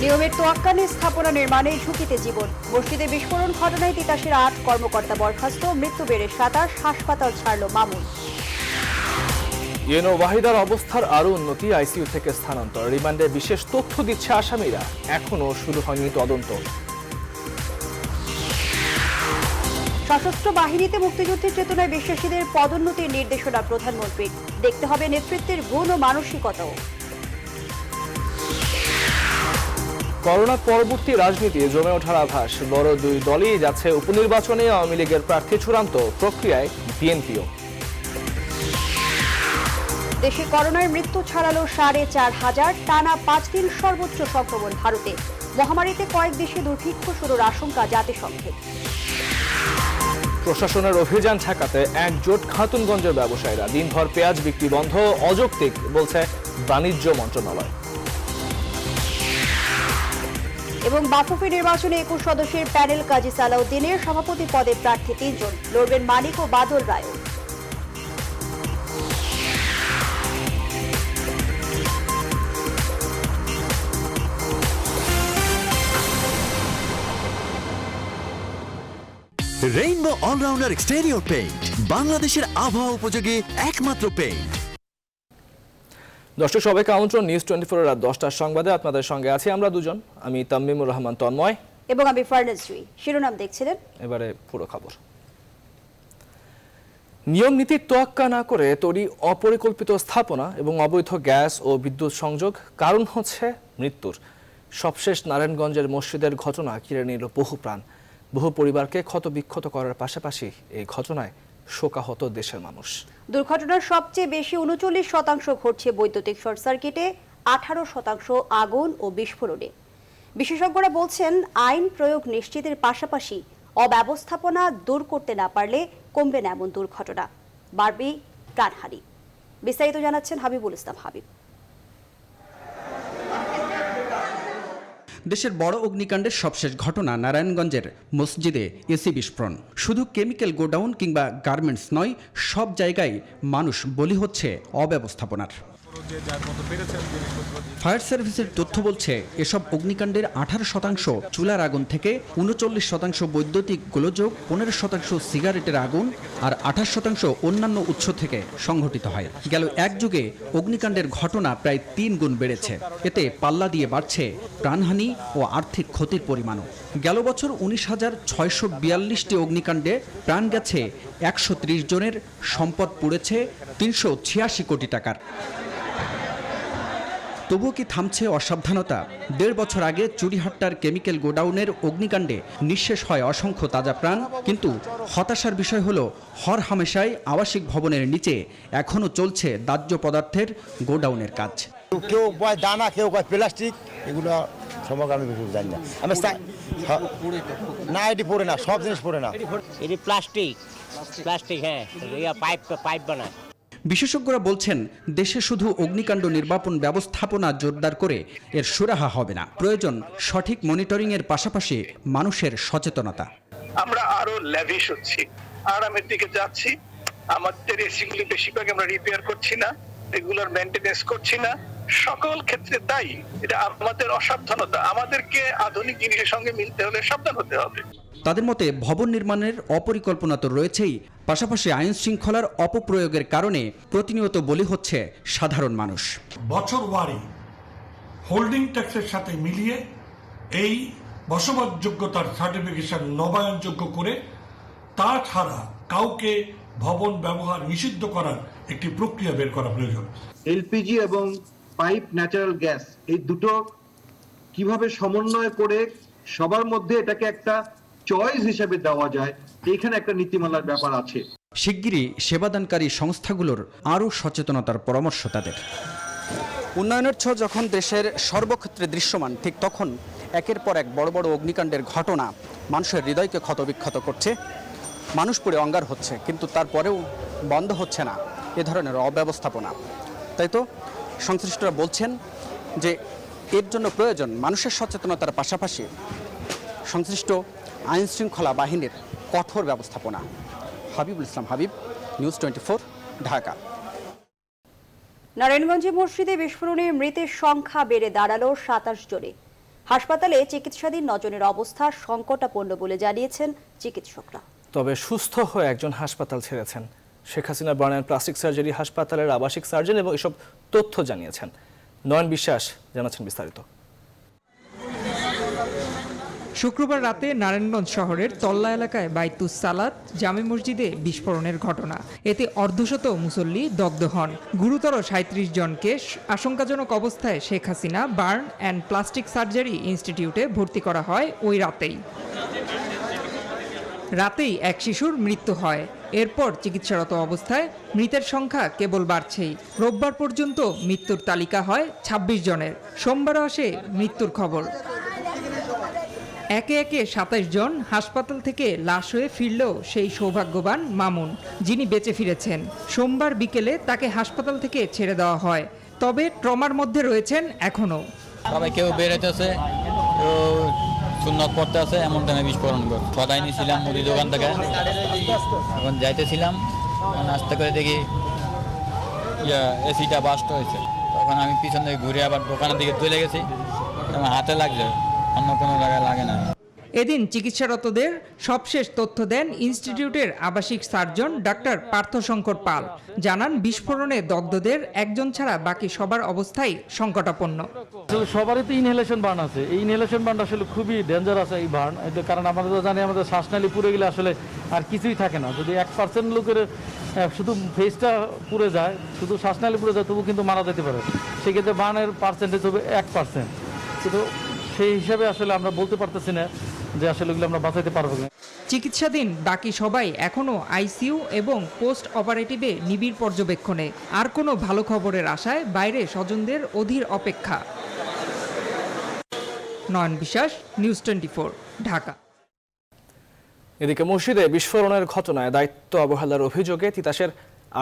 নিয়মের তোয়াক্কা নিয়ে স্থাপনা নির্মাণে ঝুঁকিতে জীবন। মসজিদে বিস্ফোরণ ঘটনায় ৮ কর্মকর্তা বরখাস্ত, মৃত্যু বেড়ে ২৭, হাসপাতাল ছাড়ল মামুন। ইয়েনো ওয়াহিদার অবস্থার আরও উন্নতি, আইসিইউ থেকে স্থানান্তর, রিমান্ডে বিশেষ তথ্য দিচ্ছে আসামিরা, এখনও শুরু হয়নি তদন্ত। সশস্ত্র বাহিনীতে মুক্তিযুদ্ধের চেতনায় বিশ্বাসীদের পদোন্নতির নির্দেশনা প্রধানমন্ত্রীর, দেখতে হবে নেতৃত্বের গুণ ও মানসিকতাও। করোনা পরবর্তী রাজনীতি জমে ওঠার আভাস, বড় দুই দলই যাচ্ছে উপনির্বাচনে, আওয়ামী লীগের প্রার্থী চূড়ান্ত, প্রক্রিয়ায় বিএনপিও। দেশে করোনায় মৃত্যু ছাড়ালো ৪,৫০০, টানা ৫ দিন সর্বোচ্চ সংক্রমণ ভারতে। মহামারীতে কয়েক দেশে দুর্ভিক্ষ শুরুর আশঙ্কা জাতিসংঘের। প্রশাসনের অভিযান ঠেকাতে একজোট খাতুনগঞ্জের ব্যবসায়ীরা, দিনভর পেঁয়াজ বিক্রি বন্ধ, অযৌক্তিক বলছে বাণিজ্য মন্ত্রণালয়। এবং বাফুফে নির্বাচনে ২১ সদস্যের প্যানেল কাজী সালাউদ্দিনের সভাপতি পদে প্রার্থী ৩ জন, লড়বেন মানিক ও বাদল রায়। রেইনবো অলরাউন্ডার এক্সটেরিয়র পেইন্ট, বাংলাদেশের আবহাওয়া উপযোগী একমাত্র পেইন্ট। দর্শক সবাইকে আমন্ত্রণ নিউজ 24 রাত 10টার সংবাদে। আপনাদের সঙ্গে আছি আমরা দুজন, আমি তামিমুর রহমান তন্ময় এবং আমি ফারনাজ জুই। শিরোনাম দেখছিলেন, এবারে পুরো খবর। নিয়ম নীতির তোয়াক্কা না করে তৈরি অপরিকল্পিত স্থাপনা এবং অবৈধ গ্যাস ও বিদ্যুৎ সংযোগ কারণ হচ্ছে মৃত্যুর। সবশেষ নারায়ণগঞ্জের মসজিদের ঘটনা কেড়ে নিল বহু প্রাণ, বহু পরিবারকে ক্ষতবিক্ষত করার পাশাপাশি এই ঘটনায় শোকাহত দেশের মানুষ। দুর্ঘটনার সবচেয়ে বেশি ৩৯% ঘটছে বৈদ্যুতিক শর্ট সার্কিটে, ১৮% আগুন ও বিস্ফোরণে। বিশেষজ্ঞরা বলছেন, আইন প্রয়োগ নিশ্চিতের পাশাপাশি অব্যবস্থাপনা দূর করতে না পারলে কমবে না এমন দুর্ঘটনা, বাড়বে প্রাণহানি। বিস্তারিত জানাচ্ছেন হাবিবুল ইসলাম হাবিব। দেশের বড় অগ্নিকাণ্ডের সবশেষ ঘটনা নারায়ণগঞ্জের মসজিদে এসি বিস্ফোরণ। শুধু কেমিক্যাল গোডাউন কিংবা গার্মেন্টস নয়, সব জায়গায় মানুষ বলি হচ্ছে অব্যবস্থাপনার। ফায়ার সার্ভিসের তথ্য বলছে, এসব অগ্নিকাণ্ডের 18% চুলার আগুন থেকে, 39% বৈদ্যুতিক গোলযোগ, 15% সিগারেটের আগুন আর 28% অন্যান্য উৎস থেকে সংঘটিত হয়। গেল এক যুগে অগ্নিকাণ্ডের ঘটনা প্রায় 3 গুণ বেড়েছে। এতে পাল্লা দিয়ে বাড়ছে প্রাণহানি ও আর্থিক ক্ষতির পরিমাণও। গেল বছর 19,642টি অগ্নিকাণ্ডে প্রাণ গেছে 130 জনের, সম্পদ পুড়েছে 386 কোটি টাকার। তবুও কি থামছে অসাবধানতা? 1.5 বছর আগে চুরিহাট্টার কেমিক্যাল গোডাউনের অগ্নিকাণ্ডে নিঃশেষ হয় অসংখ্য তাজা প্রাণ, কিন্তু হতাশার বিষয় হলো হরহামেশাই আবাসিক ভবনের নিচে এখনও চলছে দাহ্য পদার্থের গোডাউনের কাজ। কেউ কয় দানা, কেউ কয় প্লাস্টিক, এগুলো সম্পর্কে আমি কিছু জানি না। আমি না, এটি পড়ে না, সব জিনিস পড়ে না, এটি প্লাস্টিক, হ্যাঁ, পাইপ বানায়। বিশেষজ্ঞরা বলছেন, দেশে শুধু অগ্নিকাণ্ড নির্বাপন ব্যবস্থাপনা জোরদার করে এর সুরাহা হবে না, প্রয়োজন সঠিক মনিটরিংয়ের পাশাপাশি মানুষের সচেতনতা। আমরা আরো ল্যাভিশ হচ্ছি, আরামের দিকে যাচ্ছি। আমাদের এসিগুলি বেশিরভাগ আমরা রিপেয়ার করছি না, রেগুলার মেইনটেনেন্স করছি না, সকল ক্ষেত্রে তাই। এটা আমাদের অসাবধানতা। আমাদেরকে আধুনিক জিনিসের সঙ্গে মিলতে হলে সাবধান হতে হবে। তাদের মতে, ভবন নির্মাণের অপরিকল্পনা তো রয়েছেই, পাশাপাশি আইন শৃঙ্খলার অপপ্রয়োগের কারণে প্রতিনিয়ত বলি হচ্ছে সাধারণ মানুষ। বছর ওয়ারি হোল্ডিং ট্যাক্সের সাথে মিলিয়ে এই বসবাসযোগ্যতার সার্টিফিকেশন নবায়নযোগ্য করে, তাছাড়া কাউকে ভবন ব্যবহার নিষিদ্ধ করার একটি প্রক্রিয়া বের করা প্রয়োজন। এলপিজি এবং পাইপ ন্যাচারাল গ্যাস, এই দুটো কিভাবে সমন্বয় করে সবার মধ্যে এটাকে একটা চয়েস হিসেবে দেওয়া যায়, এইখানে একটা নীতিমালার ব্যাপার আছে। শিগগিরই সেবাদানকারী সংস্থাগুলোর আরও সচেতনতার পরামর্শ তাদের। উন্নয়নের ছোঁয়া যখন দেশের সর্বক্ষেত্রে দৃশ্যমান, ঠিক তখন একের পর এক বড় বড় অগ্নিকাণ্ডের ঘটনা মানুষের হৃদয়কে ক্ষতবিক্ষত করছে। মানুষ পুড়ে অঙ্গার হচ্ছে, কিন্তু তারপরেও বন্ধ হচ্ছে না এ ধরনের অব্যবস্থাপনা। তাই তো সংশ্লিষ্টরা বলছেন যে এর জন্য প্রয়োজন মানুষের সচেতনতার পাশাপাশি সংশ্লিষ্ট আইন শৃঙ্খলা বাহিনীর কঠোর ব্যবস্থাপনা। হাবিবুল ইসলাম হাবিব, নিউজ 24, ঢাকা। নারায়ণগঞ্জে মসজিদে বিস্ফোরণে মৃতের সংখ্যা বেড়ে দাঁড়ালো 27 জনে। হাসপাতালে চিকিৎসাধীন 9 জনের অবস্থা সংকটাপন্ন বলে জানিয়েছেন চিকিৎসকরা। তবে সুস্থ হয়ে একজন হাসপাতাল ছেড়েছেন। Sheikh Hasina burn and plastic surgery হাসপাতালের আবাসিক সার্জন এবং এসব তথ্য জানিয়েছেন। নয়ন বিশ্বাস জানাচ্ছেন বিস্তারিত। শুক্রবার রাতে নারায়ণগঞ্জ শহরের তল্লা এলাকায় বাইতুস সালাত জামে মসজিদে বিস্ফোরণের ঘটনা। এতে অর্ধশত মুসল্লি দগ্ধ হন। গুরুতর 37 জনকে আশঙ্কাজনক অবস্থায় Sheikh Hasina burn and plastic surgery ইনস্টিটিউটে ভর্তি করা হয় ওই রাতেই এক শিশুর মৃত্যু হয়। এরপর চিকিৎসারত অবস্থায় মৃতের সংখ্যা কেবল বাড়ছেই। রোববার পর্যন্ত মৃত্যুর তালিকা হয় 26 জনের। সোমবারও আসে মৃত্যুর খবর। একে একে 27 জন হাসপাতাল থেকে লাশ হয়ে ফিরলেও সেই সৌভাগ্যবান মামুন, যিনি বেঁচে ফিরেছেন। সোমবার বিকেলে তাকে হাসপাতাল থেকে ছেড়ে দেওয়া হয়। তবে ট্রমার মধ্যে রয়েছেন এখনও। সবাই কেউ বেরোতেছে, কেউ সুন্নত পড়তে আছে, এমন টাইমে বিস্ফোরণ করে। সদাই নিয়েছিলাম মুদি দোকান থেকে, এখন যাইতেছিলাম, আস্তে করে দেখি এসিটা বাস্ট হয়েছে। তখন আমি পিছন থেকে ঘুরে আবার দোকানের দিকে চলে গেছি, আমার হাতে লাগছে, অন্য কোনো জায়গায় লাগে না। এদিন চিকিৎসারতদের সবশেষ তথ্য দেন ইনস্টিটিউটের আবাসিক সার্জন ডাক্তার পার্থশঙ্কর পাল। জানান বিস্ফোরণে দগ্ধদের একজন ছাড়া বাকি সবার অবস্থাই সংকটাপন্ন। সবারই তো ইনহেলেশন বার্ন আছে। এই ইনহেলেশন বার্ন আসলে খুবই ডেঞ্জারাস এই বার্ন, কারণ আমরা তো জানি আমাদের শ্বাসনালী পুড়ে গেলে আসলে আর কিছুই থাকে না। যদি 1% লোকের শুধু ফেসটা পুড়ে যায়, শুধু শ্বাসনালী পুড়ে যায়, তবু কিন্তু মারা যেতে পারে। সেক্ষেত্রে বার্নের পার্সেন্টেজ হবে 1%। কিন্তু সেই হিসাবে আসলে আমরা বলতে পারতেছি না যে আসলে ওগুলো আমরা বাঁচাইতে পারবো না। চিকিৎসাধীন বাকি সবাই এখনও আইসিইউ এবং পোস্ট অপারেটিভে নিবিড় পর্যবেক্ষণে। আর কোনো ভালো খবরের আশায় বাইরে স্বজনদের অধীর অপেক্ষা। নয়ন বিশ্বাস, নিউজ 24, ঢাকা। এদিকে মসজিদে বিস্ফোরণের ঘটনায় দায়িত্ব অবহেলার অভিযোগে তিতাসের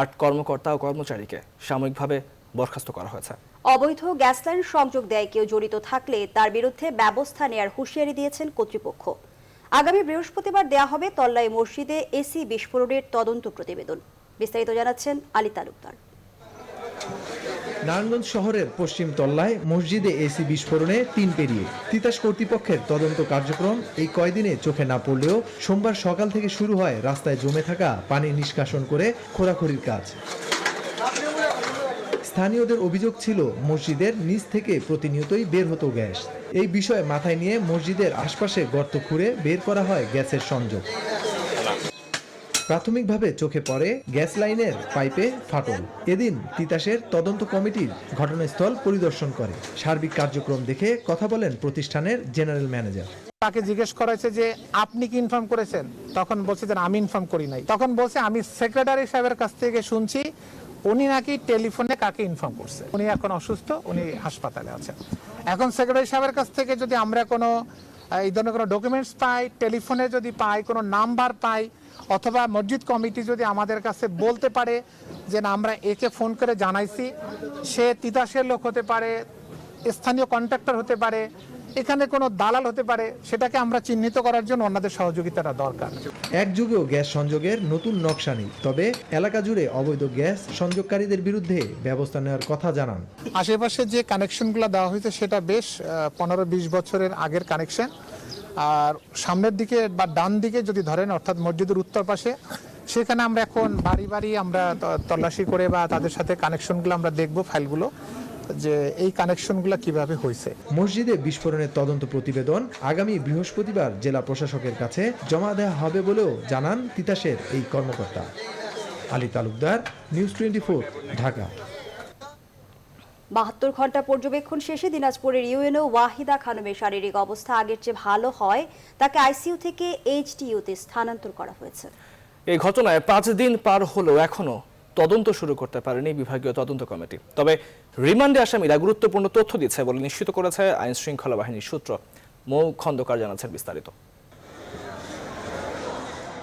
8 কর্মকর্তা ও কর্মচারীকে সাময়িকভাবে বরখাস্ত করা হয়েছে। অবৈধ গ্যাস লাইন সংযোগ দেয় কেউ জড়িত থাকলে তার বিরুদ্ধে ব্যবস্থা নেয়ার হুঁশিয়ারি দিয়েছেন কর্তৃপক্ষ। আগামী বৃহস্পতিবার দেয়া হবে তল্লাই মসজিদে এসি বিস্ফোরণের তদন্ত প্রতিবেদন। বিস্তারিত জানাচ্ছেন আলী তালুকদার। নারায়ণগঞ্জ শহরের পশ্চিম তল্লায় মসজিদে এসি বিস্ফোরণে 3 পেরিয়ে তিতাস কর্তৃপক্ষের তদন্ত কার্যক্রম এই কয়দিনে চোখে না পড়লেও সোমবার সকাল থেকে শুরু হয় রাস্তায় জমে থাকা পানি নিষ্কাশন করে খোঁড়াখুড়ির কাজ। স্থানীয়দের অভিযোগ ছিল মসজিদের নিচ থেকে প্রতিনিয়তই বের হতো গ্যাস। এই বিষয়ে মাথায় নিয়ে মসজিদের আশপাশে গর্ত খুঁড়ে বের করা হয় গ্যাসের সংযোগ। প্রাথমিকভাবে চোখে পড়ে গ্যাস লাইনের পাইপে ফাটল। এদিন তিতাসের তদন্ত কমিটির ঘটনাস্থল পরিদর্শন করে। সার্বিক কার্যক্রম দেখে কথা বলেন প্রতিষ্ঠানের জেনারেল ম্যানেজার। তাকে জিজ্ঞেস করা হয়েছে যে আপনি কি ইনফর্ম করেছেন? তখন বলছে যে আমি ইনফর্ম করি নাই। তখন বলছে আমি সেক্রেটারি সাহেবের কাছ থেকে শুনছি উনি নাকি টেলিফোনে কাকে ইনফর্ম করছে। উনি এখন অসুস্থ, উনি হাসপাতালে আছেন। এখন সেক্রেটারি সাহেবের কাছ থেকে যদি আমরা কোনো এই ধরনের কোনো ডকুমেন্টস পাই, টেলিফোনে যদি পাই, কোনো নাম্বার পাই, অথবা মসজিদ কমিটি যদি আমাদের কাছে বলতে পারে যে না আমরা একে ফোন করে জানাইছি, সে তিতাসের লোক হতে পারে, স্থানীয় কন্ট্রাক্টর হতে পারে, এখানে কোনো দালাল হতে পারে, সেটাকে আমরা চিহ্নিত করার জন্য ওনাদের সহযোগিতাটা দরকার। এক যুগেও গ্যাস সংযোগের নতুন নকশা নেই, তবে এলাকা জুড়ে অবৈধ গ্যাস সংযোগকারীদের বিরুদ্ধে ব্যবস্থা নেওয়ার কথা জানান। আশেপাশে যে কানেকশনগুলো দেওয়া হয়েছে সেটা বেশ 15-20 বছরের আগের কানেকশন। আর সামনের দিকে বা ডান দিকে যদি ধরেন, অর্থাৎ মসজিদের উত্তর পাশে, সেখানে আমরা এখন বাড়ি বাড়ি আমরা তল্লাশি করে বা তাদের সাথে কানেকশনগুলো আমরা দেখব, ফাইলগুলো, যে এই কানেকশনগুলো কিভাবে হয়েছে। মসজিদে বিস্ফোরণের তদন্ত প্রতিবেদন আগামী বৃহস্পতিবার জেলা প্রশাসকের কাছে জমা দেওয়া হবে বলেও জানান তিতাসের এই কর্মকর্তা। আলী তালুকদার, নিউজ 24, ঢাকা। 72 ঘন্টা পর্যবেক্ষণ শেষে দিনাজপুরের ইউএনও ওয়াহিদা খানমের শারীরিক অবস্থা আগের চেয়ে ভালো হয়, তাকে আইসিইউ থেকে এইচডিইউতে স্থানান্তর করা হয়েছে। এই ঘটনায় 5 দিন পার হলেও এখনো তদন্ত শুরু করতে পারেনি বিভাগীয় তদন্ত কমিটি। তবে রিমান্ডে আসামিরা গুরুত্বপূর্ণ তথ্য দিচ্ছে বলে নিশ্চিত করেছে আইন শৃঙ্খলা বাহিনীর সূত্র। মৌ খন্দকার জানাচ্ছেন বিস্তারিত।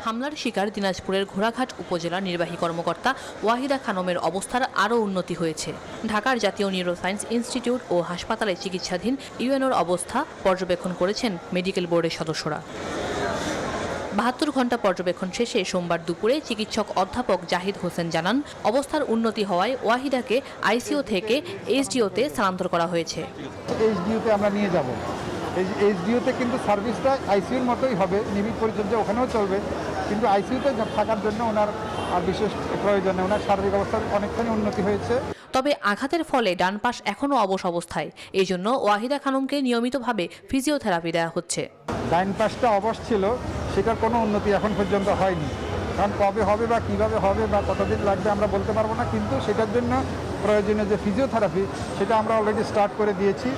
হামলার শিকার দিনাজপুরের ঘোড়াঘাট উপজেলার নির্বাহী কর্মকর্তা ওয়াহিদা খানমের অবস্থার আরও উন্নতি হয়েছে। ঢাকার জাতীয় নিউরোসায়েন্স ইনস্টিটিউট ও হাসপাতালে চিকিৎসাধীন ইউএনওর অবস্থা পর্যবেক্ষণ করেছেন মেডিকেল বোর্ডের সদস্যরা। 72 ঘন্টা পর্যবেক্ষণ শেষে সোমবার দুপুরে চিকিৎসক অধ্যাপক জাহিদ হোসেন জানান, অবস্থার উন্নতি হওয়ায় ওয়াহিদাকে আইসিইউ থেকে এইচডিইউতে স্থানান্তর করা হয়েছে। এইচডিইউতে আমরা নিয়ে যাব এইচডিওতে কিন্তু সার্ভিসটা আইসিইউর মতোই হবে, নিবিড় পরিচর্যা ওখানেও চলবে, কিন্তু আইসিইউতে থাকার জন্য ওনার আর বিশেষ প্রয়োজন নেই, ওনার শারীরিক অবস্থার অনেকখানি উন্নতি হয়েছে। তবে আঘাতের ফলে ডান পাশ এখনও অবশ অবস্থায়, এই জন্য ওয়াহিদা খানমকে নিয়মিতভাবে ফিজিওথেরাপি দেওয়া হচ্ছে। ডাইন পাশটা অবশ ছিল, সেটার কোনো উন্নতি এখন পর্যন্ত হয়নি, কারণ কবে হবে বা কিভাবে হবে বা কতদিন লাগবে আমরা বলতে পারবো না, কিন্তু সেটার জন্য প্রয়োজনীয় যে ফিজিওথেরাপি সেটা আমরা অলরেডি স্টার্ট করে দিয়েছি।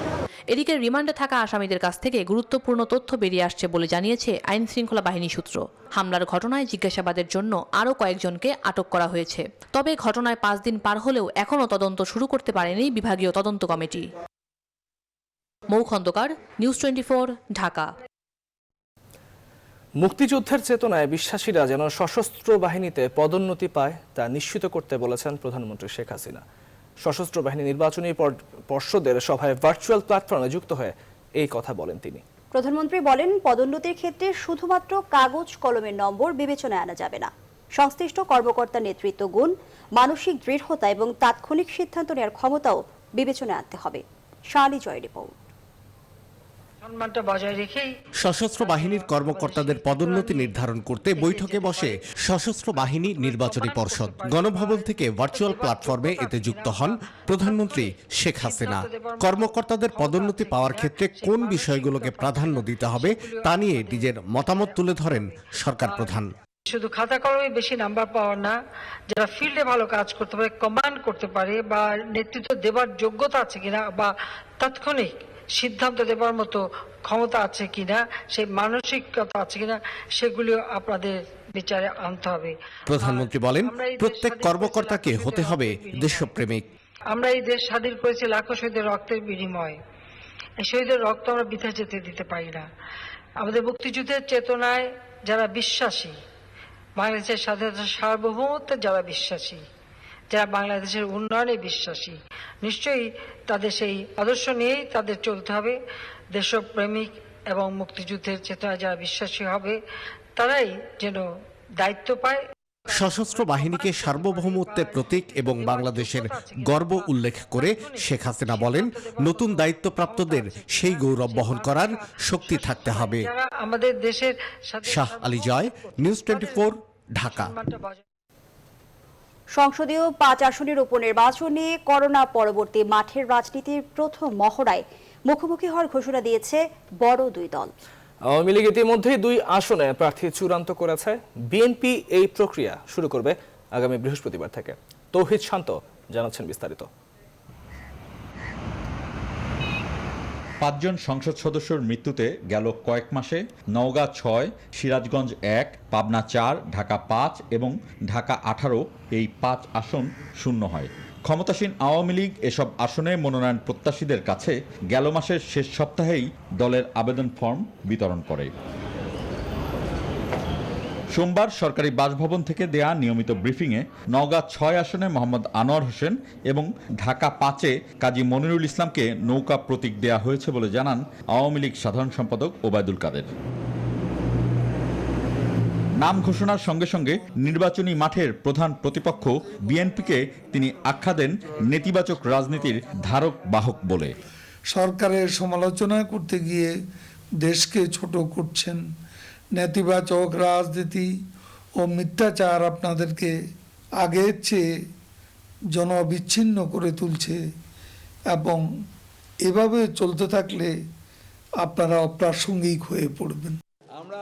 এদিকে রিমান্ডে থাকা আসামিদের কাছ থেকে গুরুত্বপূর্ণ তথ্য বেরিয়ে আসছে বলে জানিয়েছে আইন শৃঙ্খলা বাহিনী সূত্র। হামলার ঘটনায় জিজ্ঞাসাবাদের জন্য আরও কয়েকজনকে আটক করা হয়েছে। তবে ঘটনায় 5 দিন পার হলেও এখনও তদন্ত শুরু করতে পারেনি বিভাগীয় তদন্ত কমিটি। মৌ খন্দকার, নিউজ 24, ঢাকা। মুক্তিযুদ্ধের চেতনায় বিশ্বাসীরা যেন সশস্ত্র বাহিনীতে পদোন্নতি পায় তা নিশ্চিত করতে বলেছেন প্রধানমন্ত্রী শেখ হাসিনা। সশস্ত্র বাহিনী নির্বাচনী পর্ষদের সভায় ভার্চুয়াল প্ল্যাটফর্মে যুক্ত হয়ে এই কথা বলেন তিনি। প্রধানমন্ত্রী বলেন, পদোন্নতির ক্ষেত্রে শুধুমাত্র কাগজ কলমের নম্বর বিবেচনায় আনা যাবে না। সংশ্লিষ্ট কর্মকর্তার নেতৃত্ব গুণ, মানসিক দৃঢ়তা এবং তাৎক্ষণিক সিদ্ধান্ত নেওয়ার ক্ষমতাও বিবেচনায় আনতে হবে। শালি জয় রিপোর্ট। সশস্ত্র বাহিনীর কর্মকর্তাদের পদোন্নতি নির্ধারণ করতে বৈঠকে বসে সশস্ত্র বাহিনী নির্বাচনী পর্ষদ। গণভবন থেকে ভার্চুয়াল প্ল্যাটফর্মে এতে যুক্ত হন প্রধানমন্ত্রী শেখ হাসিনা। কর্মকর্তাদের পদোন্নতি পাওয়ার ক্ষেত্রে কোন বিষয়গুলোকে প্রাধান্য দিতে হবে তা নিয়ে নিজের মতামত তুলে ধরেন সরকার প্রধান। শুধু খাতা কলমে বেশি নাম্বার পাওয়ার না, যারা ফিল্ডে ভালো কাজ করতে পারে, কমান্ড করতে পারে বা নেতৃত্ব দেবার যোগ্যতা আছে কিনা বা তাৎক্ষণিক সিদ্ধান্ত দেবার মতো ক্ষমতা আছে কিনা, সেই মানসিকতা আছে কিনা, সেগুলিও আপনাদের বিচারে আনতে হবে। প্রধানমন্ত্রী বলেন, প্রত্যেক কর্মকর্তাকে হতে হবে দেশপ্রেমিক। আমরা এই দেশ স্বাধীন করেছি লাখো শহীদের রক্তের বিনিময়ে। এই শহীদের রক্ত আমরা বৃথা যেতে দিতে পারি না। আমাদের মুক্তিযুদ্ধের চেতনায় যারা বিশ্বাসী, বাংলাদেশের স্বাধীনতা সার্বভৌমত্বে যারা বিশ্বাসী, যারা বাংলাদেশের উন্নয়নে বিশ্বাসী, নিশ্চয়ই তাদের সেই আদর্শ নিয়েই তাদের চলতে হবে। দেশপ্রেমিক এবং মুক্তিযুদ্ধের চেতনায় যারা বিশ্বাসী হবে তারাই যেন দায়িত্ব পায়। সশস্ত্র বাহিনীকে সার্বভৌমত্বের প্রতীক এবং বাংলাদেশের গর্ব উল্লেখ করে শেখ হাসিনা বলেন, নতুন দায়িত্বপ্রাপ্তদের সেই গৌরব বহন করার শক্তি থাকতে হবে। আমাদের দেশের শাহ আলী জয়, নিউজ 24, ঢাকা। সংসদীয় 5 আসনের উপনির্বাচনে করোনা পরবর্তী মাঠের রাজনীতির প্রথম মহড়ায় মুখোমুখি হওয়ার ঘোষণা দিয়েছে বড় দুই দল। আওয়ামী লীগ ইতিমধ্যেই 2 আসনে প্রার্থী চূড়ান্ত করেছে। বিএনপি এই প্রক্রিয়া শুরু করবে আগামী বৃহস্পতিবার থেকে। তৌহিদ শান্ত জানাচ্ছেন বিস্তারিত। 5 জন সংসদ সদস্যর মৃত্যুতে গেল কয়েক মাসে নওগাঁ 6, সিরাজগঞ্জ 1, পাবনা 4, ঢাকা 5 এবং ঢাকা 18 এই 5 আসন শূন্য হয়। ক্ষমতাসীন আওয়ামী লীগ এসব আসনে মনোনয়ন প্রত্যাশীদের কাছে গেল মাসের শেষ সপ্তাহেই দলের আবেদন ফর্ম বিতরণ করে। সোমবার সরকারি বাসভবন থেকে দেয়া নিয়মিত ব্রিফিংয়ে নওগাঁ 6 আসনে মোহাম্মদ আনোয়ার হোসেন এবং ঢাকা 5-এ কাজী মনিরুল ইসলামকে নৌকা প্রতীক দেয়া হয়েছে বলে জানান আওয়ামী লীগ সাধারণ সম্পাদক ওবায়দুল কাদের। নাম ঘোষণার সঙ্গে সঙ্গে নির্বাচনী মাঠের প্রধান প্রতিপক্ষ বিএনপিকে তিনি আখ্যা দেন নেতিবাচক রাজনীতির ধারক বাহক বলে। সরকারের সমালোচনা করতে গিয়ে দেশকে ছোট করছেন, নেতিবাচক রাজনীতি ও মিথ্যাচার আপনাদেরকে আগের চেয়ে জনবিচ্ছিন্ন করে তুলছে এবং এভাবে চলতে থাকলে আপনারা অপ্রাসঙ্গিক হয়ে পড়বেন।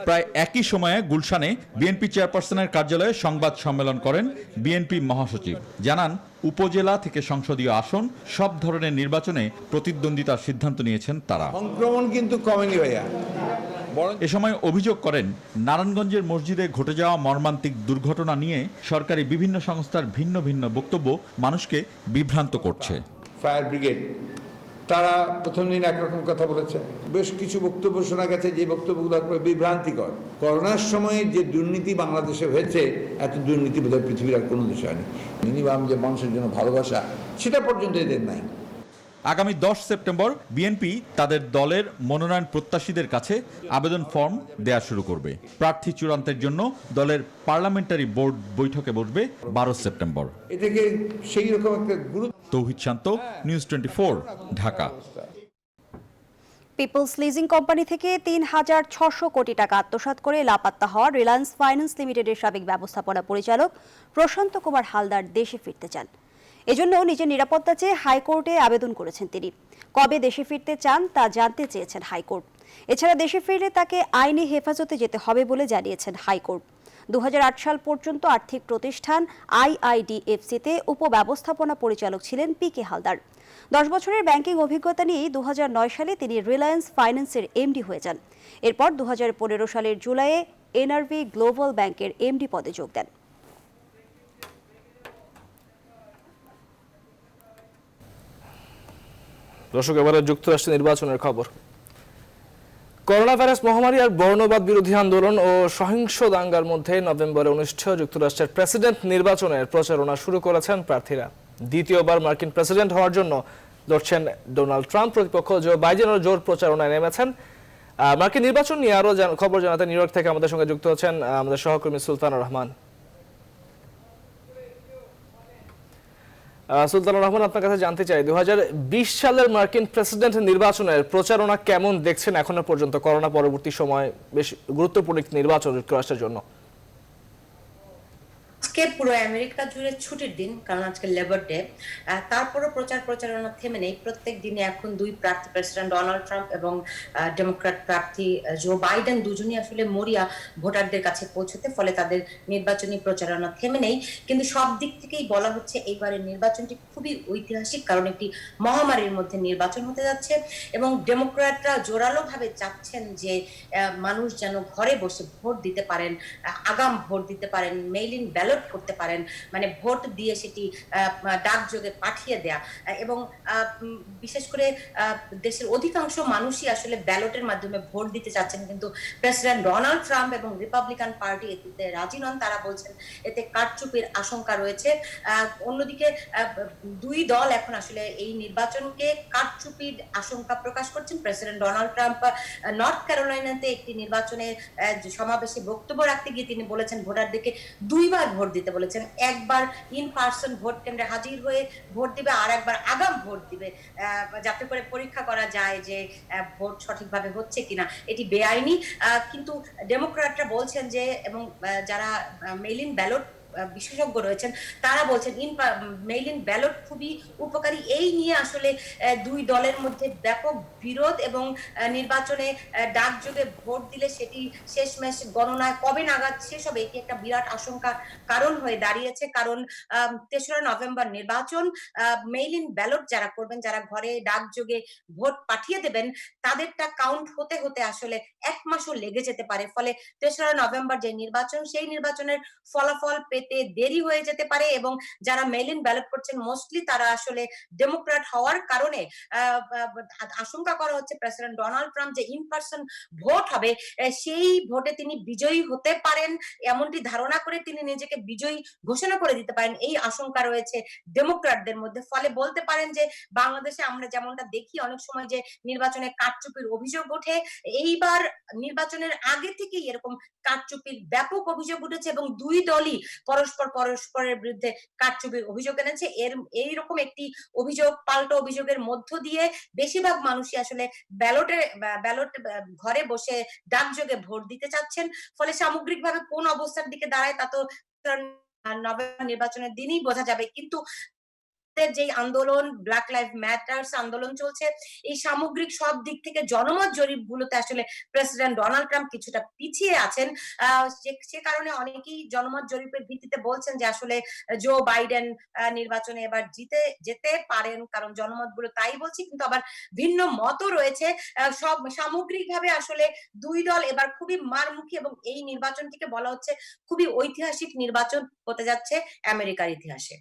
প্রায় একই সময়ে গুলশানে বিএনপি চেয়ারপারসনের কার্যালয়ে সংবাদ সম্মেলন করেন বিএনপি মহাসচিব। জানান, উপজেলা থেকে সংসদীয় আসন সব ধরনের নির্বাচনে প্রতিদ্বন্দ্বিতার সিদ্ধান্ত নিয়েছেন তারা। সংক্রমণ কিন্তু কমেনি ভাইয়া। এ সময় অভিযোগ করেন, নারায়ণগঞ্জের মসজিদে ঘটে যাওয়া মর্মান্তিক দুর্ঘটনা নিয়ে সরকারি বিভিন্ন সংস্থার ভিন্ন ভিন্ন বক্তব্য মানুষকে বিভ্রান্ত করছে। ফায়ার ব্রিগেড তারা প্রথম দিন একরকম কথা বলেছে, বেশ কিছু বক্তব্য শোনা গেছে যে বক্তব্যগুলো বিভ্রান্তিকর। করোনার সময় যে দুর্নীতি বাংলাদেশে হয়েছে, এত দুর্নীতি বোধহয় পৃথিবীর আর কোনো দেশে হয়নি। মিনিমাম যে মানুষের জন্য ভালোবাসা, সেটা পর্যন্ত এদের নাই। আগামী 10 সেপ্টেম্বর বিএনপি তাদের দলের মনোনয়ন প্রত্যাশীদের কাছে আবেদন ফর্ম দেয়া শুরু করবে। প্রার্থী চূড়ান্তের জন্য দলের পার্লামেন্টারি বোর্ড বৈঠকে বসবে 12 সেপ্টেম্বর। এটাকে সেই রকম একটা গুরুত্ব। Tauhid Shanto, news 24, Dhaka. Peoples leasing company থেকে ৩,৬০০ কোটি টাকা আত্মসাৎ করে লাপাত্তা হওয়া রিলায়েন্স ফাইন্যান্স লিমিটেডের সাবেক ব্যবস্থাপনা পরিচালক প্রশান্ত কুমার হালদার দেশে ফিরতে চান। এজন্য নিজের নিরাপত্তা চেয়ে হাইকোর্টে আবেদন করেছেন তিনি। কবে দেশে ফিরতে চান তা জানতে চেয়েছেন হাইকোর্ট। এছাড়া দেশে ফিরলে তাকে আইনি হেফাজতে যেতে হবে বলে জানিয়েছেন হাইকোর্ট। 2008 সাল পর্যন্ত আর্থিক প্রতিষ্ঠান IIDFC-তে উপব্যবস্থাপনা পরিচালক ছিলেন PK হালদার। 10 বছরের ব্যাংকিং অভিজ্ঞতা নিয়ে 2009 সালে তিনি রিলায়েন্স ফাইন্যান্সের MD হয়ে যান। এরপর 2015 সালের জুলাইয়ে NRV গ্লোবাল ব্যাংকের MD পদে যোগ দেন। দর্শক, এবারে যুক্তরাষ্ট্রের নির্বাচনের খবর। করোনা ভাইরাস মহামারী আর বর্ণবাদ বিরোধী আন্দোলন ও সহিংস দাঙ্গার মধ্যে নভেম্বরে অনুষ্ঠেয় যুক্তরাষ্ট্রের প্রেসিডেন্ট নির্বাচনের প্রচারণা শুরু করেছেন প্রার্থীরা। দ্বিতীয়বার মার্কিন প্রেসিডেন্ট হওয়ার জন্য লড়ছেন ডোনাল্ড ট্রাম্প। প্রতিপক্ষ জো বাইডেনও জোর প্রচারণায় নেমেছেন। মার্কিন নির্বাচন নিয়ে আরো খবর জানাতে নিউ ইয়র্ক থেকে আমাদের সঙ্গে যুক্ত হচ্ছেন আমাদের সহকর্মী সুলতানুর রহমান। সুলতানুর রহমান, আপনার কাছে জানতে চাই, 2020 সালের মার্কিন প্রেসিডেন্ট নির্বাচনের প্রচারণা কেমন দেখছেন এখনো পর্যন্ত? করোনা পরবর্তী সময় বেশ গুরুত্বপূর্ণ নির্বাচন যুক্তরাষ্ট্রের জন্য। আজকে পুরো আমেরিকা জুড়ে ছুটির দিন, কারণ আজকে লেবার ডে। তারপরও প্রচারণা থেমে নেই। প্রত্যেক দিনে এখন দুই প্রার্থী, প্রেসিডেন্ট ডোনাল্ড ট্রাম্প এবং ডেমোক্র্যাট প্রার্থী জো বাইডেন, দুজনই আসলে মরিয়া ভোটারদের কাছে পৌঁছতে, ফলে তাদের নির্বাচনী প্রচারণা থেমে নেই। কিন্তু সব দিক থেকেই বলা হচ্ছে এইবারের নির্বাচনটি খুবই ঐতিহাসিক, কারণ একটি মহামারীর মধ্যে নির্বাচন হতে যাচ্ছে এবং ডেমোক্র্যাটরা জোরালো ভাবে চাচ্ছেন যে মানুষ যেন ঘরে বসে ভোট দিতে পারেন, আগাম ভোট দিতে পারেন, মেইল ইন ব্যালট করতে পারেন, মানে ভোট দিয়ে সেটি ডাকযোগে পাঠিয়ে দেয়া। এবং বিশেষ করে দেশের অধিকাংশ মানুষই আসলে ব্যালটের মাধ্যমে ভোট দিতে চাচ্ছেন, কিন্তু প্রেসিডেন্ট ডোনাল্ড ট্রাম্প এবং রিপাবলিকান পার্টি এতে রাজি নন। তারা বলছেন এতে কারচুপির আশঙ্কা রয়েছে। অন্যদিকে দুই দল এখন আসলে এই নির্বাচনকে কারচুপির আশঙ্কা প্রকাশ করছেন। প্রেসিডেন্ট ডোনাল্ড ট্রাম্প নর্থ ক্যারোলাইনাতে একটি নির্বাচনে সমাবেশে বক্তব্য রাখতে গিয়ে তিনি বলেছেন ভোটারদেরকে দুইবার ভোট দিতে বলেছেন। একবার ইন পার্সন ভোট কেন্দ্রে হাজির হয়ে ভোট দিবে, আর একবার আগাম ভোট দিবে, যাতে করে পরীক্ষা করা যায় যে ভোট সঠিকভাবে হচ্ছে কিনা। এটি বেআইনি, কিন্তু ডেমোক্র্যাটরা বলছেন যে, এবং যারা মেইল ইন ব্যালট বিশেষজ্ঞ রয়েছেন তারা বলছেন মেইল ইন ব্যালট খুবই উপকারী। এই নিয়ে আসলে দুই দলের মধ্যে ব্যাপক বিরোধ এবং নির্বাচনে ডাকযোগে ভোট দিলে সেটি শেষমেশ গণনায় কবে নাগাদ শেষ হবে, এটি একটা বিরাট আশঙ্কার কারণ হয়ে দাঁড়িয়েছে। কারণ 3রা নভেম্বর নির্বাচন। মেইল ইন ব্যালট যারা করবেন, যারা ঘরে ডাকযোগে ভোট পাঠিয়ে দেবেন, তাদেরটা কাউন্ট হতে হতে আসলে 1 মাসও লেগে যেতে পারে। ফলে 3রা নভেম্বর যে নির্বাচন, সেই নির্বাচনের ফলাফল পেতে দেরি হয়ে যেতে পারে। এবং যারা মেইল ইন ব্যালট করছেন মোস্টলি তারা আসলে ডেমোক্র্যাট হওয়ার কারণে আশঙ্কা করা হচ্ছে প্রেসিডেন্ট ডোনাল্ড ট্রাম্প যে ইন পার্সন ভোট হবে, সেই ভোটে তিনি বিজয়ী হতে পারেন, এমনটি ধারণা করে তিনি নিজেকে বিজয়ী ঘোষণা করে দিতে পারেন। এই আশঙ্কা রয়েছে ডেমোক্র্যাটদের মধ্যে। ফলে বলতে পারেন যে বাংলাদেশে আমরা যেমনটা দেখি অনেক সময় যে নির্বাচনে কারচুপির অভিযোগ ওঠে, এইবার নির্বাচনের আগে থেকেই এরকম কারচুপির ব্যাপক অভিযোগ উঠেছে এবং দুই দলই পরস্পরের বিরুদ্ধে কারচুপির অভিযোগ এনেছে। এইরকম একটি অভিযোগ, পাল্টা অভিযোগের মধ্য দিয়ে বেশিরভাগ মানুষই আসলে ব্যালট ঘরে বসে ডাকযোগে ভোট দিতে চাচ্ছেন। ফলে সামগ্রিকভাবে কোন অবস্থার দিকে দাঁড়ায় তা তো নভেম্বর নির্বাচনের দিনই বোঝা যাবে। কিন্তু যে আন্দোলন, ব্ল্যাক লাইভ ম্যাটার্স আন্দোলন চলছে, এই সামগ্রিক সব দিক থেকে জনমত জরিপ গুলোতে আসলে প্রেসিডেন্ট ডোনাল্ড ট্রাম্প কিছুটা পিছিয়ে আছেন। সে কারণে অনেকেই জনমত জরিপের ভিত্তিতে বলছেন যে আসলে জো বাইডেন নির্বাচনে এবার যেতে পারেন, কারণ জনমত গুলো তাই বলছে। কিন্তু আবার ভিন্ন মতও রয়েছে। সব সামগ্রিকভাবে আসলে দুই দল এবার খুবই মারমুখী এবং এই নির্বাচনটিকে বলা হচ্ছে খুবই ঐতিহাসিক নির্বাচন হতে যাচ্ছে আমেরিকার ইতিহাসে।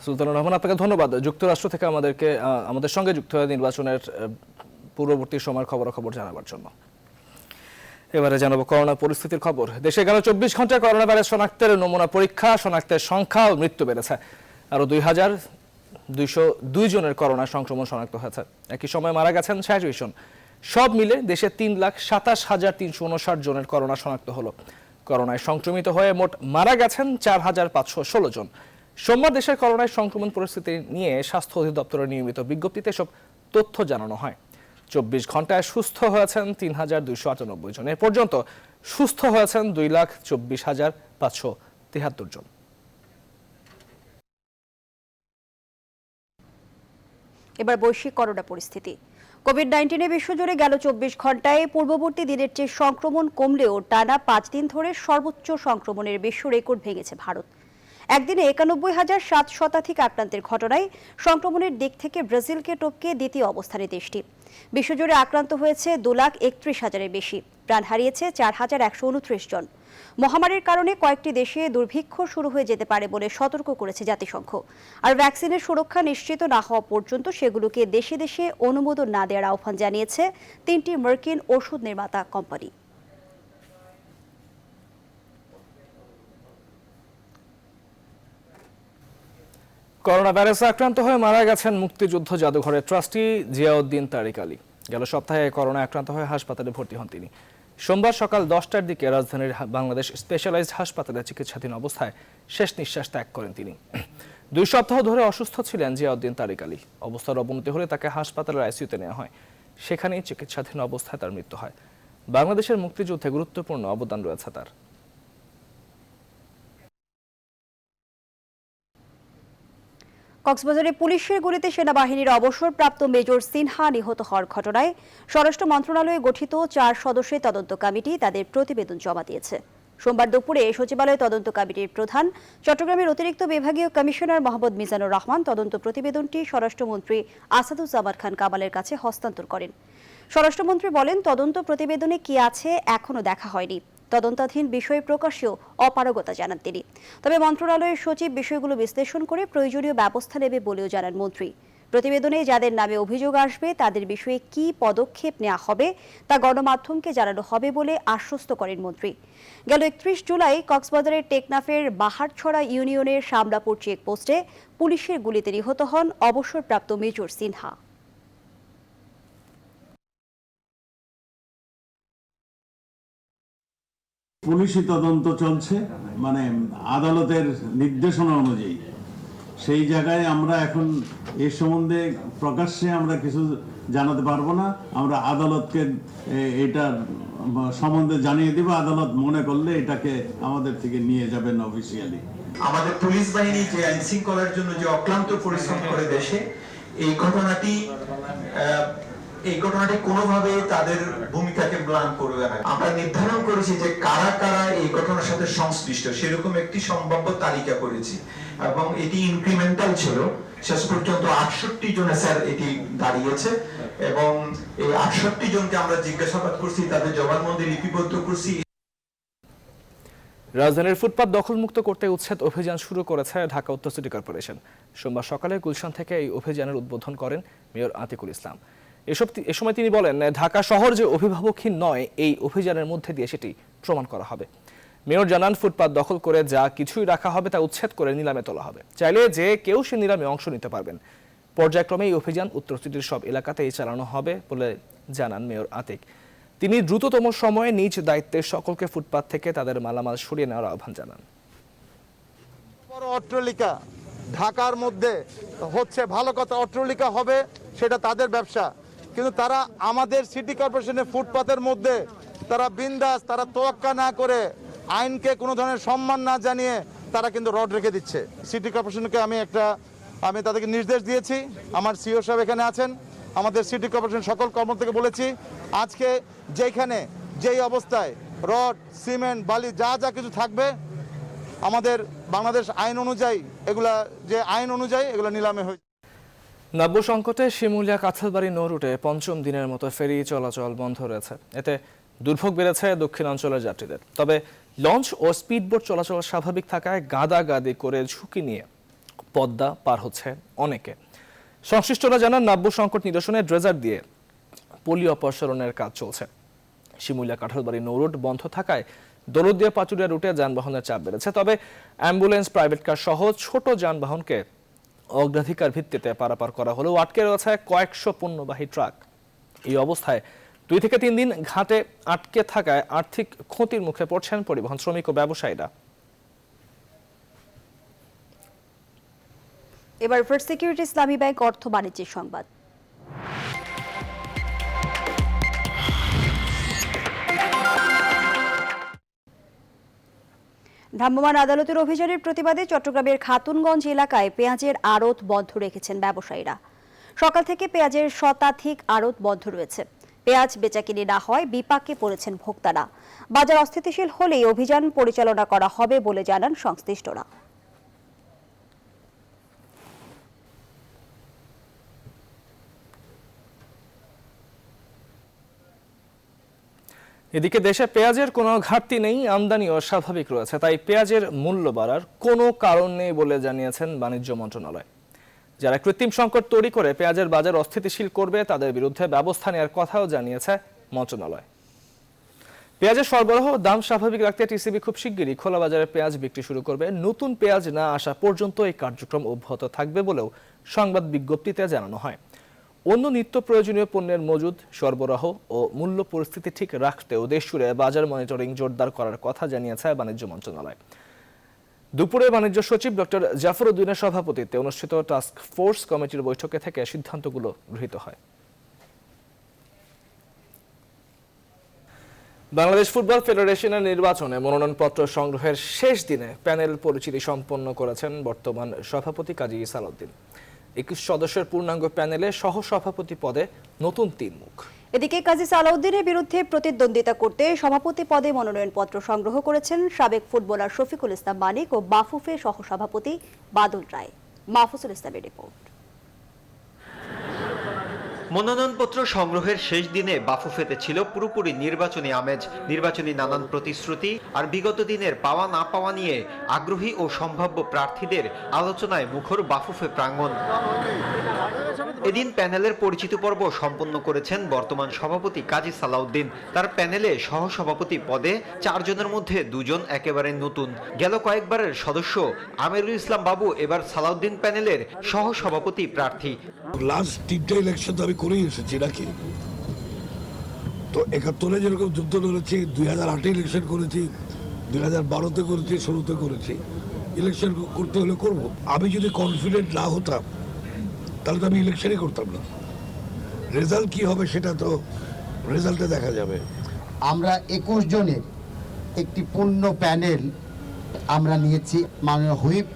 সুলতানুর রহমান, আপনাকে ধন্যবাদ যুক্তরাষ্ট্র থেকে আমাদের সঙ্গে যুক্ত হয়ে নির্বাচনের পূর্ববর্তী সময়ের খবরাখবর জানাবার জন্য। এবারে জানাবো করোনা পরিস্থিতির খবর। দেশে গেল 24 ঘন্টায় করোনা ভাইরাস শনাক্তের নমুনা পরীক্ষা, শনাক্তের সংখ্যা ও মৃত্যু বেড়েছে। আরো 2,202 জনের করোনা সংক্রমণ শনাক্ত হয়েছে। একই সময় মারা গেছেন 66 জন। সব মিলে দেশে 3,27,359 জনের করোনা শনাক্ত হলো। করোনায় সংক্রমিত হয়ে মোট মারা গেছেন 4,516 জন। সোমবার দেশের করোনায় সংক্রমণ পরিস্থিতি নিয়ে স্বাস্থ্য অধিদপ্তরের নিয়মিত বিজ্ঞপ্তিতে সব তথ্য জানানো হয়। 24 ঘন্টায় সুস্থ হয়েছেন ৩,২৯৮ জন। এ পর্যন্ত সুস্থ হয়েছেন 2,24,573 জন। এবার বৈশ্বিক করোনা পরিস্থিতি। কোভিড-19 বিশ্বজুড়ে গেল 24 ঘন্টায় পূর্ববর্তী দিনের চেয়ে সংক্রমণ কমলেও টানা 5 দিন ধরে সর্বোচ্চ সংক্রমণের বিশ্ব রেকর্ড ভেঙেছে ভারত। একদিনে 91,007 শতাধিক আক্রান্তের ঘটনায় সংক্রমণের দিক থেকে ব্রাজিলকে টপকে দ্বিতীয় অবস্থানে দেশটি। বিশ্বজুড়ে আক্রান্ত হয়েছে 2,31,000-এর বেশি, প্রাণ হারিয়েছে 4,129 জন। মহামারীর কারণে কয়েকটি দেশে দুর্ভিক্ষ শুরু হয়ে যেতে পারে বলে সতর্ক করেছে জাতিসংঘ। আর ভ্যাকসিনের সুরক্ষা নিশ্চিত না হওয়া পর্যন্ত সেগুলোকে দেশে দেশে অনুমোদন না দেওয়ার আহ্বান জানিয়েছে 3টি মার্কিন ওষুধ নির্মাতা কোম্পানি। করোনা ভাইরাসে আক্রান্ত হয়ে মারা গেছেন মুক্তিযুদ্ধ জাদুঘরের ট্রাস্টি জিয়াউদ্দিন তারিক আলী। গেল সপ্তাহে করোনা আক্রান্ত হয়ে হাসপাতালে ভর্তি হন তিনি। সোমবার সকাল 10টার দিকে রাজধানীর বাংলাদেশ স্পেশালাইজড হাসপাতালে চিকিৎসাধীন অবস্থায় শেষ নিঃশ্বাস ত্যাগ করেন তিনি। 2 সপ্তাহ ধরে অসুস্থ ছিলেন জিয়াউদ্দিন তারিক আলী। অবস্থার অবনতি হলে তাকে হাসপাতালের আইসিইউতে নেওয়া হয়। সেখানেই চিকিৎসাধীন অবস্থায় তার মৃত্যু হয়। বাংলাদেশের মুক্তিযুদ্ধে গুরুত্বপূর্ণ অবদান রয়েছে তার। কক্সবাজারে পুলিশের গুলিতে সেনাবাহিনীর অবসরপ্রাপ্ত মেজর সিনহা নিহত হওয়ার ঘটনায় স্বরাষ্ট্র মন্ত্রণালয়ে গঠিত 4 সদস্যের তদন্ত কমিটি তাদের প্রতিবেদন জমা দিয়েছে। সোমবার দুপুরে সচিবালয় তদন্ত কমিটির প্রধান চট্টগ্রামের অতিরিক্ত বিভাগীয় কমিশনার মোহাম্মদ মিজানুর রহমান তদন্ত প্রতিবেদনটি স্বরাষ্ট্রমন্ত্রী আসাদুজ্জামান খান কামালের কাছে হস্তান্তর করেন। স্বরাষ্ট্রমন্ত্রী বলেন, তদন্ত প্রতিবেদনে কি আছে এখনো দেখা হয়নি। তদন্তাধীন বিষয়ে প্রকাশেও অপারগতা জানান তিনি। তবে মন্ত্রণালয়ের সচিব বিষয়গুলো বিশ্লেষণ করে প্রয়োজনীয় ব্যবস্থা নেবে বলেও জানান মন্ত্রী। প্রতিবেদনে যাদের নামে অভিযোগ আসবে তাদের বিষয়ে কি পদক্ষেপ নেওয়া হবে তা গণমাধ্যমকে জানানো হবে বলে আশ্বস্ত করেন মন্ত্রী। গেল 31 জুলাই কক্সবাজারের টেকনাফের বাহারছড়া ইউনিয়নের শামলাপুর চেকপোস্টে পুলিশের গুলিতে নিহত হন অবসরপ্রাপ্ত মেজর সিনহা। পুলিশি তদন্ত চলছে, মানে আদালতের নির্দেশনা অনুযায়ী। সেই জায়গায় আমরা এখন এ সম্বন্ধে প্রকাশ্যে আমরা কিছু জানাতে পারবো না। আমরা আদালতকে এটা সম্বন্ধে জানিয়ে দিব। আদালত মনে করলে এটাকে আমাদের থেকে নিয়ে যাবেন অফিসিয়ালি। আমাদের পুলিশ বাহিনী যে আইন শৃঙ্খলার জন্য যে অক্লান্ত পরিশ্রম করে দেশে, এই ঘটনাটি কোনোভাবে তাদের ভূমিকাকে ম্লান করবে না। আমরা নির্ধারণ করেছি যে কারা কারা এই ঘটনার সাথে সংশ্লিষ্ট, সেরকম একটি সম্ভাব্য তালিকা করেছি এবং এটি ইনক্রিমেন্টাল ছিল। শেষ পর্যন্ত 68 জনে স্যার এটি দাঁড়িয়েছে এবং এই 68 জনকে আমরা জিজ্ঞাসাবাদ করছি, তাদের জবানবন্দি লিপিবদ্ধ করছি। রাজধানীর ফুটপাত দখলমুক্ত করতে উচ্ছেদ অভিযান শুরু করেছে ঢাকা উত্তর সিটি কর্পোরেশন। সোমবার সকালে গুলশান থেকে এই অভিযানের উদ্বোধন করেন মেয়র আতিকুল ইসলাম। এ সময় তিনি বলেন, ঢাকা শহর যে অভিভাবকহীন নয়, এই অভিযানের মধ্যে দিয়ে সেটি প্রমাণ করা হবে। মেয়র জানান, ফুটপাত দখল করে যা কিছুই রাখা হবে তা উচ্ছেদ করে নিলামে তোলা হবে। চাইলে যে কেউ সে নিলামে অংশ নিতে পারবেন। পর্যায়ক্রমে এই অভিযান উত্তর সিটির সব এলাকাতেই চালানো হবে বলে জানান মেয়র আতিক। তিনি দ্রুততম সময়ে নিজ দায়িত্বে সকলকে ফুটপাত থেকে তাদের মালামাল সরিয়ে নেওয়ার আহ্বান জানান। বড় অট্টালিকা ঢাকার মধ্যে হচ্ছে, ভালো কথা, অট্টালিকা হবে, সেটা তাদের ব্যবসা। কিন্তু তারা আমাদের সিটি কর্পোরেশনের ফুটপাতের মধ্যে তারা বিন্দাস, তারা তোয়াক্কা না করে, আইনকে কোনো ধরনের সম্মান না জানিয়ে তারা কিন্তু রড রেখে দিচ্ছে। সিটি কর্পোরেশনকে আমি তাদেরকে নির্দেশ দিয়েছি। আমার সিও সাহেব এখানে আছেন। আমাদের সিটি কর্পোরেশন সকল কর্মকর্তাকে বলেছি, আজকে যেখানে যেই অবস্থায় রড, সিমেন্ট, বালি যা যা কিছু থাকবে, আমাদের বাংলাদেশ আইন অনুযায়ী এগুলা নিলামে হয়েছে। নব্য সংকটে শিমুলিয়া কাঁঠালবাড়ি নৌ রুটে 5ম দিনের মতো ফেরি চলাচল বন্ধ রয়েছে। এতে দুর্ভোগ বেড়েছে দক্ষিণাঞ্চলের যাত্রীদের। তবে লঞ্চ ও স্পিডবোট চলাচল স্বাভাবিক থাকায় গাদাগাদি করে ঝুঁকি নিয়ে পদ্মা পার হচ্ছে অনেকে। সংশ্লিষ্টরা জানান, নব্য সংকট নিরসনে ড্রেজার দিয়ে পলি অপসারণের কাজ চলছে। শিমুলিয়া কাঁঠালবাড়ি নৌ রুট বন্ধ থাকায় দৌলতদিয়া পাচুরিয়া রুটে যানবাহনের চাপ বেড়েছে। তবে অ্যাম্বুলেন্স, প্রাইভেট কার সহ ছোট যানবাহনকে অগ্রাধিকার ভিত্তিতে পারাপার করা হলেও আটকে রয়েছে কয়েকশো পণ্যবাহী ট্রাক। এই অবস্থায় 2 থেকে 3 দিন ঘাটে আটকে থাকায় আর্থিক ক্ষতির মুখে পড়ছেন পরিবহন শ্রমিক ও ব্যবসায়ীরা। এবার ফার্স্ট সিকিউরিটি ইসলামী ব্যাংক অর্থ বাণিজ্যের সংবাদ। ভ্রাম্যমাণ আদালতের অভিযানের প্রতিবাদে চট্টগ্রামের খাতুনগঞ্জ এলাকায় পেঁয়াজের আড়ত বন্ধ রেখেছেন ব্যবসায়ীরা। সকাল থেকে পেঁয়াজের শতাধিক আড়ত বন্ধ রয়েছে। পেঁয়াজ বেচাকিনি না হয় বিপাকে পড়েছেন ভোক্তারা। বাজার অস্থিতিশীল হলেই অভিযান পরিচালনা করা হবে বলে জানান সংশ্লিষ্টরা। এদিকে দেশে পেঁয়াজের কোনো ঘাটতি নেই, আমদানিও স্বাভাবিক রয়েছে, তাই পেঁয়াজের মূল্য বাড়ার কোনো কারণ নেই বলে জানিয়েছেন বাণিজ্য মন্ত্রণালয়। যারা কৃত্রিম সংকট তৈরি করে পেঁয়াজের বাজার অস্থিতিশীল করবে তাদের বিরুদ্ধে ব্যবস্থা নেওয়ার কথাও জানিয়েছে মন্ত্রণালয়। পেঁয়াজের সরবরাহ দাম স্বাভাবিক রাখতে টিসিবি খুব শিগগিরই খোলা বাজারে পেঁয়াজ বিক্রি শুরু করবে। নতুন পেঁয়াজ না আসা পর্যন্ত এই কার্যক্রম অব্যাহত থাকবে বলেও সংবাদ বিজ্ঞপ্তিতে জানানো হয়। অন্য নিত্য প্রয়োজনীয় পণ্যের মজুদ, সরবরাহ ও মূল্য পরিস্থিতি ঠিক রাখতেও দেশজুড়ে বাজার মনিটরিং জোরদার করার কথা জানিয়েছে বাণিজ্য মন্ত্রণালয়। দুপুরে বাণিজ্য সচিব ডক্টর জাফর উদ্দিনের সভাপতিত্বে অনুষ্ঠিত টাস্ক ফোর্স কমিটির বৈঠকে থেকে সিদ্ধান্তগুলো গৃহীত হয়। বাংলাদেশ ফুটবল ফেডারেশনের নির্বাচনে মনোনয়নপত্র সংগ্রহের শেষ দিনে প্যানেল পরিচিতি সম্পন্ন করেছেন বর্তমান সভাপতি কাজী সালাউদ্দিন। 21 সদস্যের পূর্ণাঙ্গ প্যানেলে সহসভাপতি পদে নতুন 3 মুখ। এদিকে কাজী সালাউদ্দিনের বিরুদ্ধে প্রতিদ্বন্দ্বিতা করতে সভাপতি পদে মনোনয়নপত্র সংগ্রহ করেছেন সাবেক ফুটবলার শফিকুল ইসলাম মানিক ও বাফুফে সহসভাপতি বাদল রায়। মাহফুজুল ইসলামের রিপোর্ট। মনোনয়নপত্র সংগ্রহের শেষ দিনে বাফুফেতে ছিল পুরোপুরি নির্বাচনী আমেজ। নির্বাচনী নানান প্রতিশ্রুতি আর বিগত দিনের পাওয়া না পাওয়া নিয়ে আগ্রহী ও সম্ভাব্য প্রার্থীদের আলোচনায় মুখর বাফুফে প্রাঙ্গণ। এদিন প্যানেলের পরিচিত পর্ব সম্পন্ন করেছেন বর্তমান সভাপতি কাজী সালাউদ্দিন। তার প্যানেলে সহসভাপতি পদে 4 জনের মধ্যে 2 জন একেবারে নতুন। গেল কয়েকবারের সদস্য আমিরুল ইসলাম বাবু এবার সালাউদ্দিন প্যানেলের সহসভাপতি প্রার্থী। লাস্ট 3টা ইলেকশন তো আমি করেই এসেছি নাকি, তো 71-এ যেরকম যুদ্ধ করেছি, 2008-এ ইলেকশন করেছি, 2012-তে করেছি, 16-তে করেছি। ইলেকশন করতে হলে করব। আমি যদি কনফিডেন্ট না হতাম তাহলে তো আমি ইলেকশনই করতাম না। রেজাল্ট কি হবে সেটা তো রেজাল্টে দেখা যাবে। আমরা 21 জনের একটি পূর্ণ প্যানেল আমরা নিয়েছি। মাননীয় হুইপ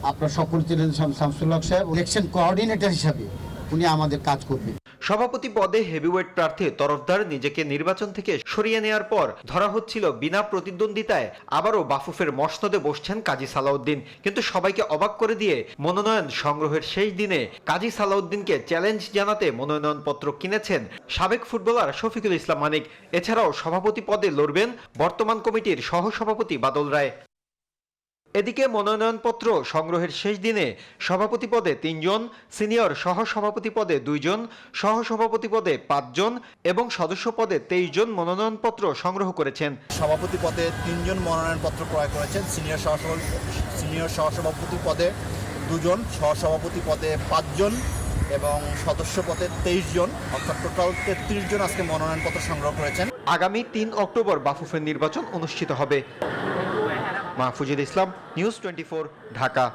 আপনার সকল ছিলেন শামসুল হক সাহেব, ইলেকশন কোঅর্ডিনেটর হিসাবে উনি আমাদের কাজ করবেন। সভাপতি পদে হেভিওয়েট প্রার্থী তরফদার নিজেকে নির্বাচন থেকে সরিয়ে নেওয়ার পর ধরা হচ্ছিল বিনা প্রতিদ্বন্দ্বিতায় আবারও বাফুফের মসনদে বসছেন কাজী সালাউদ্দিন। কিন্তু সবাইকে অবাক করে দিয়ে মনোনয়ন সংগ্রহের শেষ দিনে কাজী সালাউদ্দিনকে চ্যালেঞ্জ জানাতে মনোনয়নপত্র কিনেছেন সাবেক ফুটবলার শফিকুল ইসলাম মানিক। এছাড়াও সভাপতি পদে লড়বেন বর্তমান কমিটির সহসভাপতি বাদল রায়। এদিকে মনোনয়নপত্র সংগ্রহের শেষ দিনে সভাপতি পদে 3 জন, সিনিয়র সহসভাপতি পদে 2 জন, সহসভাপতি পদে 5 জন এবং সদস্য পদে 23 জন মনোনয়নপত্র সংগ্রহ করেছেন। সভাপতি পদে 3 জন মনোনয়নপত্র ক্রয় করেছেন, সিনিয়র সহসভাপতি পদে 2 জন, সহসভাপতি পদে 5 জন এবং সদস্য পদে 23 জন, অর্থাৎ টোটাল 33 জন আজকে মনোনয়নপত্র সংগ্রহ করেছেন। আগামী 3 অক্টোবর বাফুফের নির্বাচন অনুষ্ঠিত হবে। মাহফুজুল ইসলাম, নিউজ 24, ঢাকা।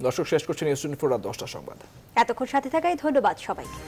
দর্শক, শেষ করছি নিউজ 24 রাত 10টার সংবাদ। এতক্ষণ সাথে থাকায় ধন্যবাদ সবাইকে।